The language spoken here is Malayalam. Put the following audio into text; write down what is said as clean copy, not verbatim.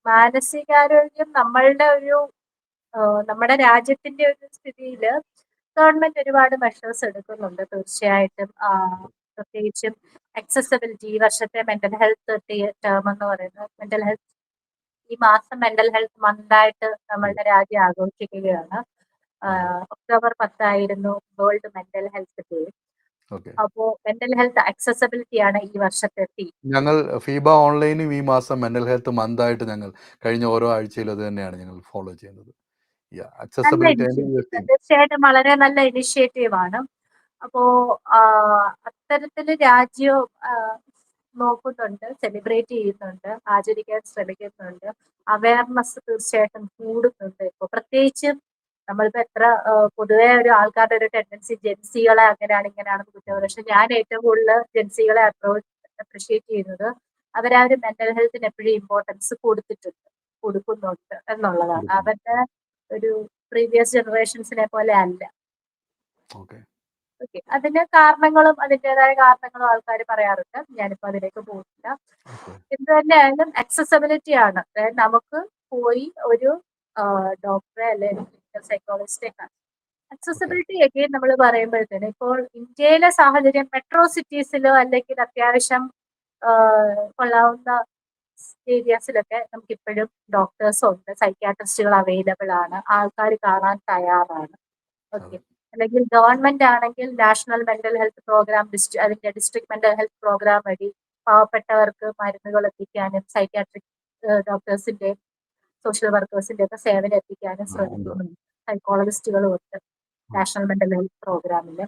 മാനസികാരോഗ്യം നമ്മളുടെ ഒരു നമ്മുടെ രാജ്യത്തിന്റെ ഒരു സ്ഥിതിയിൽ ഗവൺമെന്റ് ഒരുപാട് മെഷേഴ്സ് എടുക്കുന്നുണ്ട് തീർച്ചയായിട്ടും. പ്രത്യേകിച്ചും accessibility ഈ വർഷത്തെ മെന്റൽ ഹെൽത്ത് ടേം എന്ന് പറയുന്നത് മെന്റൽ ഹെൽത്ത് ഈ മാസം മെന്റൽ ഹെൽത്ത് മന്തായിട്ട് നമ്മളുടെ രാജ്യം ആഘോഷിക്കുകയാണ്. ഒക്ടോബർ 10 ആയിരുന്നു world mental health day. Okay. അപ്പോ മെന്റൽ ഹെൽത്ത് accessibility ആണ് ഈ വർഷത്തെ തീം. ഞങ്ങൾ ഫീബ ഓൺലൈനും ഈ മാസം മെന്റൽ ഹെൽത്ത് മന്തായിട്ട് ഞങ്ങൾ കഴിഞ്ഞ ഓരോ ആഴ്ചയിലും അത് തന്നെയാണ് ഞങ്ങൾ ഫോളോ ചെയ്യുന്നത്. നല്ല അക്സസബിലിറ്റി ഇനിഷ്യേറ്റീവ്, തീർച്ചയായിട്ടും വളരെ നല്ല ഇനിഷ്യേറ്റീവ് ആണ്. അപ്പോ അത്തരത്തില് രാജ്യവും നോക്കുന്നുണ്ട്, സെലിബ്രേറ്റ് ചെയ്യുന്നുണ്ട്, ആചരിക്കാൻ ശ്രമിക്കുന്നുണ്ട്. അവയർനെസ് തീർച്ചയായിട്ടും കൂടുന്നുണ്ട്. ഇപ്പൊ പ്രത്യേകിച്ചും നമ്മളിപ്പോ എത്ര പൊതുവെ ഒരു ആൾക്കാരുടെ ഒരു ടെൻഡൻസി ജെൻസികളെ അങ്ങനെയാണ് ഇങ്ങനെയാണെന്ന് കുറ്റം. പക്ഷെ ഞാൻ ഏറ്റവും കൂടുതൽ ജെൻസികളെ അപ്രിഷിയേറ്റ് ചെയ്യുന്നത് അവരാ ഒരു മെന്റൽ ഹെൽത്തിന് എപ്പോഴും ഇമ്പോർട്ടൻസ് കൊടുക്കുന്നുണ്ട് എന്നുള്ളതാണ്. അവരുടെ ഒരു പ്രീവിയസ് ജനറേഷൻസിനെ പോലെ അല്ല. ഓക്കെ. ഓക്കെ, അതിന് കാരണങ്ങളും അതിൻ്റെതായ കാരണങ്ങളും ആൾക്കാർ പറയാറുണ്ട്. ഞാനിപ്പോ അതിലേക്ക് പോകുന്നില്ല. എന്ത് തന്നെയായാലും accessibility ആണ്. അതായത് നമുക്ക് പോയി ഒരു ഡോക്ടറെ അല്ലെങ്കിൽ സൈക്കോളജിസ്റ്റിനെ കാണാം. accessibility ഒക്കെ നമ്മൾ പറയുമ്പോഴത്തേന് ഇപ്പോൾ ഇന്ത്യയിലെ സാഹചര്യം മെട്രോ സിറ്റീസിലോ അല്ലെങ്കിൽ അത്യാവശ്യം കൊള്ളാവുന്ന ഏരിയാസിലൊക്കെ നമുക്ക് ഇപ്പോഴും ഡോക്ടേഴ്സ് ഉണ്ട്, സൈക്യാട്രിസ്റ്റുകൾ അവൈലബിൾ ആണ്, ആൾക്കാർ കാണാൻ തയ്യാറാണ്. ഓക്കെ, അല്ലെങ്കിൽ ഗവൺമെന്റ് ആണെങ്കിൽ നാഷണൽ മെന്റൽ ഹെൽത്ത് പ്രോഗ്രാം അതിന്റെ ഡിസ്ട്രിക്ട് മെന്റൽ ഹെൽത്ത് പ്രോഗ്രാം വഴി പാവപ്പെട്ടവർക്ക് മരുന്നുകൾ എത്തിക്കാനും സൈക്യാട്രിക് ഡോക്ടേഴ്സിന്റെ സോഷ്യൽ വർക്കേഴ്സിന്റെ ഒക്കെ സേവനം എത്തിക്കാനും ശ്രമിക്കുന്നുണ്ട്. സൈക്കോളജിസ്റ്റുകളും ഉണ്ട് നാഷണൽ മെന്റൽ ഹെൽത്ത് പ്രോഗ്രാമിൽ.